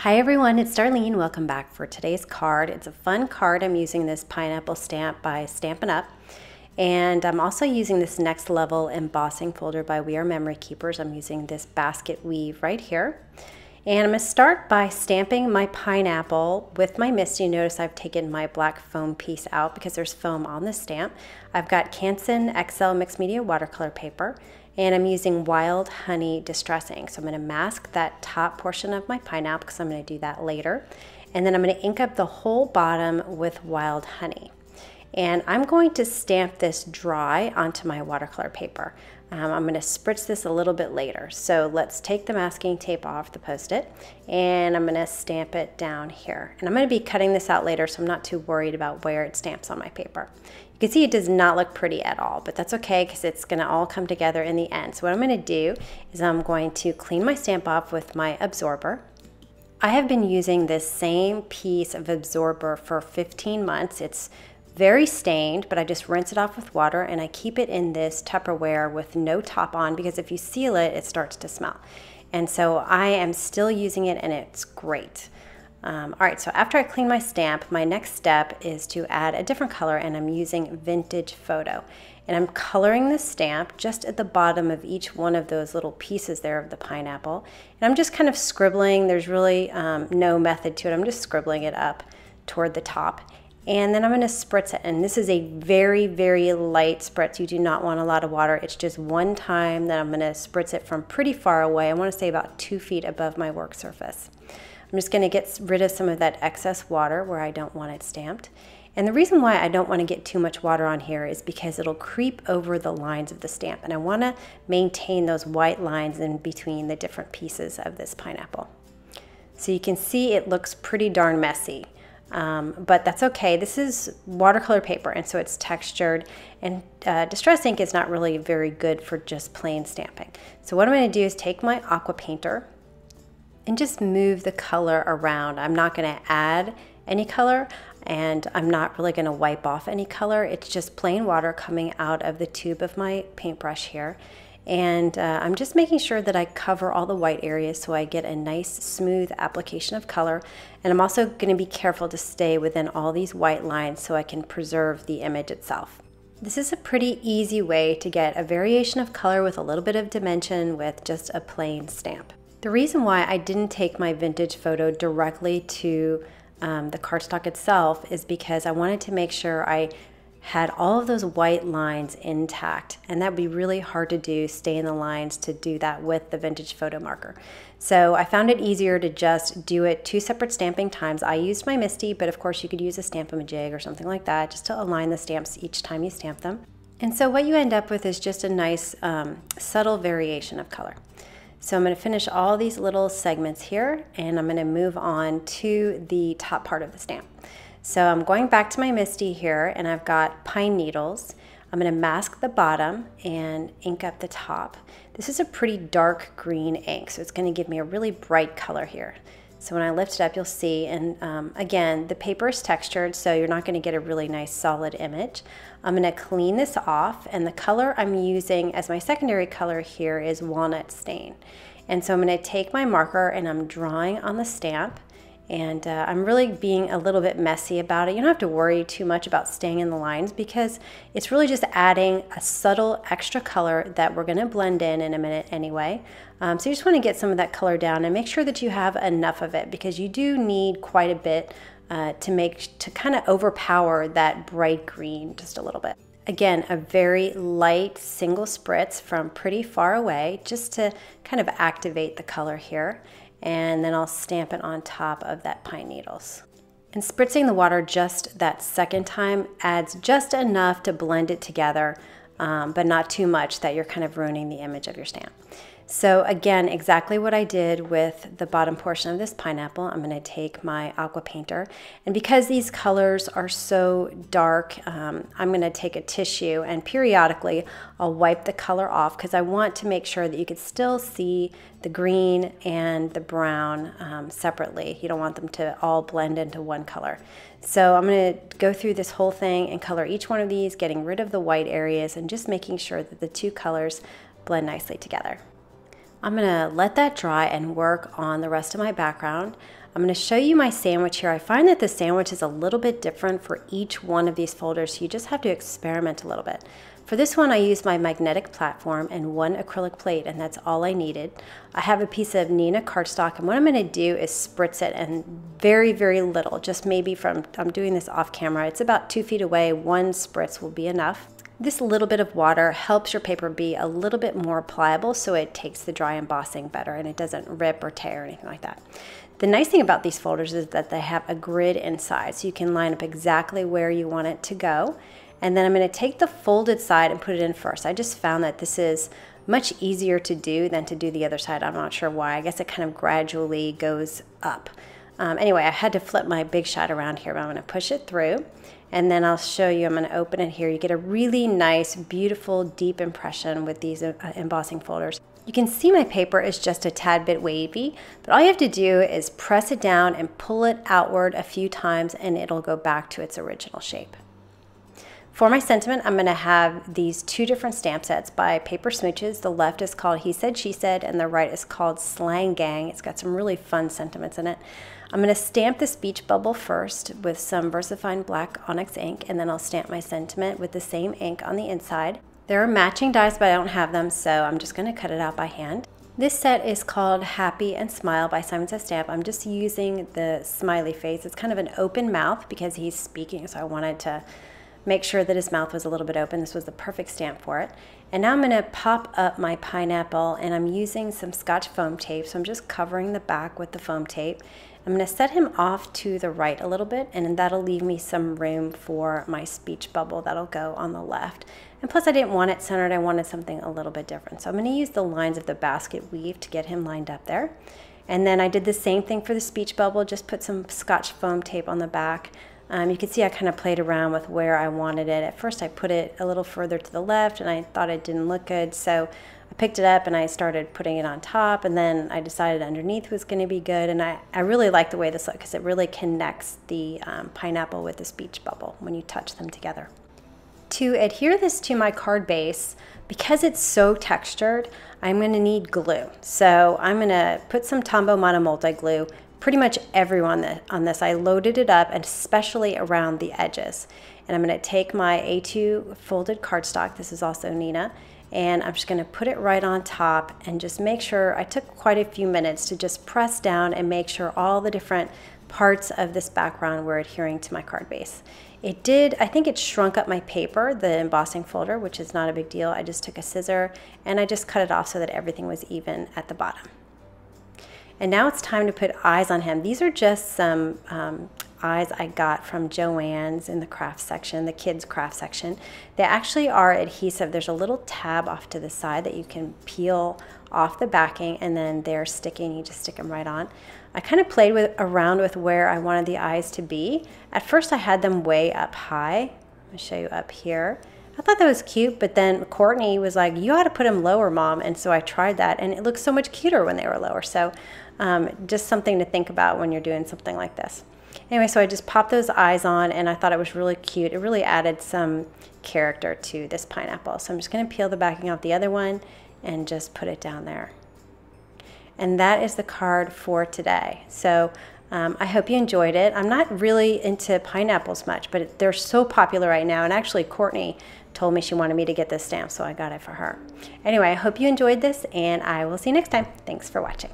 Hi everyone, it's Darlene. Welcome back for today's card. It's a fun card. I'm using this pineapple stamp by Stampin' Up! And I'm also using this Next Level embossing folder by We Are Memory Keepers. I'm using this basket weave right here. And I'm going to start by stamping my pineapple with my MISTI. Notice I've taken my black foam piece out because there's foam on the stamp. I've got Canson XL Mixed Media watercolor paper, and I'm using Wild Honey Distress ink. So I'm going to mask that top portion of my pineapple because I'm going to do that later. And then I'm going to ink up the whole bottom with Wild Honey. And I'm going to stamp this dry onto my watercolor paper. I'm going to spritz this a little bit later. So let's take the masking tape off the Post-it, and I'm going to stamp it down here. And I'm going to be cutting this out later, so I'm not too worried about where it stamps on my paper. You can see it does not look pretty at all, but that's okay because it's going to all come together in the end. So what I'm going to do is I'm going to clean my stamp off with my absorber. I have been using this same piece of absorber for 15 months. It's very stained, but I just rinse it off with water and I keep it in this Tupperware with no top on because if you seal it, it starts to smell. And so I am still using it and it's great. All right, so after I clean my stamp, my next step is to add a different color, and I'm using Vintage Photo. And I'm coloring the stamp just at the bottom of each one of those little pieces there of the pineapple. And I'm just kind of scribbling. There's really no method to it. I'm just scribbling it up toward the top. And then I'm going to spritz it, and this is a very, very light spritz. You do not want a lot of water. It's just one time that I'm going to spritz it from pretty far away. I want to say about 2 feet above my work surface. I'm just going to get rid of some of that excess water where I don't want it stamped. And the reason why I don't want to get too much water on here is because it'll creep over the lines of the stamp, and I want to maintain those white lines in between the different pieces of this pineapple. So you can see it looks pretty darn messy. But that's okay. This is watercolor paper, and so it's textured, and Distress ink is not really very good for just plain stamping. So what I'm going to do is take my aqua painter and just move the color around. I'm not going to add any color, and I'm not really going to wipe off any color. It's just plain water coming out of the tube of my paintbrush here. And I'm just making sure that I cover all the white areas so I get a nice smooth application of color. And I'm also going to be careful to stay within all these white lines so I can preserve the image itself. This is a pretty easy way to get a variation of color with a little bit of dimension with just a plain stamp. The reason why I didn't take my Vintage Photo directly to the cardstock itself is because I wanted to make sure I had all of those white lines intact, and that would be really hard to do, stay in the lines to do that with the Vintage Photo marker. So I found it easier to just do it 2 separate stamping times. I used my MISTI, but of course you could use a Stamp-A-Majig or something like that just to align the stamps each time you stamp them. And so what you end up with is just a nice subtle variation of color. So I'm going to finish all these little segments here, and I'm going to move on to the top part of the stamp. So I'm going back to my MISTI here, and I've got pine needles. I'm going to mask the bottom and ink up the top. This is a pretty dark green ink, so it's going to give me a really bright color here. So when I lift it up, you'll see, and again, the paper is textured, so you're not going to get a really nice solid image. I'm going to clean this off, and the color I'm using as my secondary color here is Walnut Stain. And so I'm going to take my marker and I'm drawing on the stamp. And I'm really being a little bit messy about it. You don't have to worry too much about staying in the lines because it's really just adding a subtle extra color that we're going to blend in a minute anyway. So you just want to get some of that color down and make sure that you have enough of it because you do need quite a bit to kind of overpower that bright green just a little bit. Again, a very light single spritz from pretty far away just to kind of activate the color here. And then I'll stamp it on top of that pine needles. And spritzing the water just that second time adds just enough to blend it together, but not too much that you're kind of ruining the image of your stamp. So again, exactly what I did with the bottom portion of this pineapple, I'm going to take my aqua painter, and because these colors are so dark, I'm going to take a tissue and periodically I'll wipe the color off because I want to make sure that you can still see the green and the brown separately. You don't want them to all blend into one color. So I'm going to go through this whole thing and color each one of these, getting rid of the white areas and just making sure that the 2 colors blend nicely together. I'm gonna let that dry and work on the rest of my background. I'm gonna show you my sandwich here. I find that the sandwich is a little bit different for each one of these folders, so you just have to experiment a little bit. For this one, I used my magnetic platform and one acrylic plate, and that's all I needed. I have a piece of Neenah cardstock, and what I'm gonna do is spritz it, and very, very little, just maybe I'm doing this off camera, it's about 2 feet away, 1 spritz will be enough. This little bit of water helps your paper be a little bit more pliable so it takes the dry embossing better and it doesn't rip or tear or anything like that. The nice thing about these folders is that they have a grid inside, so you can line up exactly where you want it to go. And then I'm going to take the folded side and put it in first. I just found that this is much easier to do than to do the other side. I'm not sure why. I guess it kind of gradually goes up. Anyway, I had to flip my Big Shot around here, but I'm going to push it through. And then I'll show you, I'm going to open it here. You get a really nice, beautiful, deep impression with these embossing folders. You can see my paper is just a tad bit wavy, but all you have to do is press it down and pull it outward a few times and it'll go back to its original shape. For my sentiment, I'm going to have these 2 different stamp sets by Paper Smooches. The left is called He Said, She Said, and the right is called Slang Gang. It's got some really fun sentiments in it. I'm going to stamp this beach bubble first with some VersaFine black onyx ink, and then I'll stamp my sentiment with the same ink on the inside. There are matching dies, but I don't have them, so I'm just going to cut it out by hand. This set is called Happy and Smile by Simon Says Stamp. I'm just using the smiley face. It's kind of an open mouth because he's speaking, so I wanted to make sure that his mouth was a little bit open. This was the perfect stamp for it. And now I'm going to pop up my pineapple, and I'm using some Scotch foam tape, so I'm just covering the back with the foam tape. I'm going to set him off to the right a little bit, and that'll leave me some room for my speech bubble that'll go on the left. And plus I didn't want it centered, I wanted something a little bit different. So I'm going to use the lines of the basket weave to get him lined up there. And then I did the same thing for the speech bubble, just put some Scotch foam tape on the back. You can see I kind of played around with where I wanted it. At first I put it a little further to the left and I thought it didn't look good, so I picked it up and I started putting it on top, and then I decided underneath was going to be good, and I really like the way this looks because it really connects the pineapple with the speech bubble when you touch them together. To adhere this to my card base, because it's so textured, I'm going to need glue. So I'm going to put some Tombow Mono Multi Glue pretty much everywhere on this. I loaded it up, and especially around the edges. And I'm going to take my A2 folded cardstock, this is also Neenah, and I'm just going to put it right on top and just make sure, I took quite a few minutes to just press down and make sure all the different parts of this background were adhering to my card base. It did, I think it shrunk up my paper, the embossing folder, which is not a big deal. I just took a scissor and I just cut it off so that everything was even at the bottom. And now it's time to put eyes on him. These are just some eyes I got from Joann's in the craft section, the kids craft section. They actually are adhesive. There's a little tab off to the side that you can peel off the backing, and then they're sticking. You just stick them right on. I kind of played around with where I wanted the eyes to be. At first I had them way up high. I'll show you up here. I thought that was cute, but then Courtney was like, you ought to put them lower, Mom. And so I tried that, and it looks so much cuter when they were lower. So just something to think about when you're doing something like this. Anyway, so I just popped those eyes on, and I thought it was really cute. It really added some character to this pineapple. So I'm just going to peel the backing off the other one and just put it down there. And that is the card for today. So I hope you enjoyed it. I'm not really into pineapples much, but they're so popular right now. And actually, Courtney told me she wanted me to get this stamp, so I got it for her. Anyway, I hope you enjoyed this, and I will see you next time. Thanks for watching.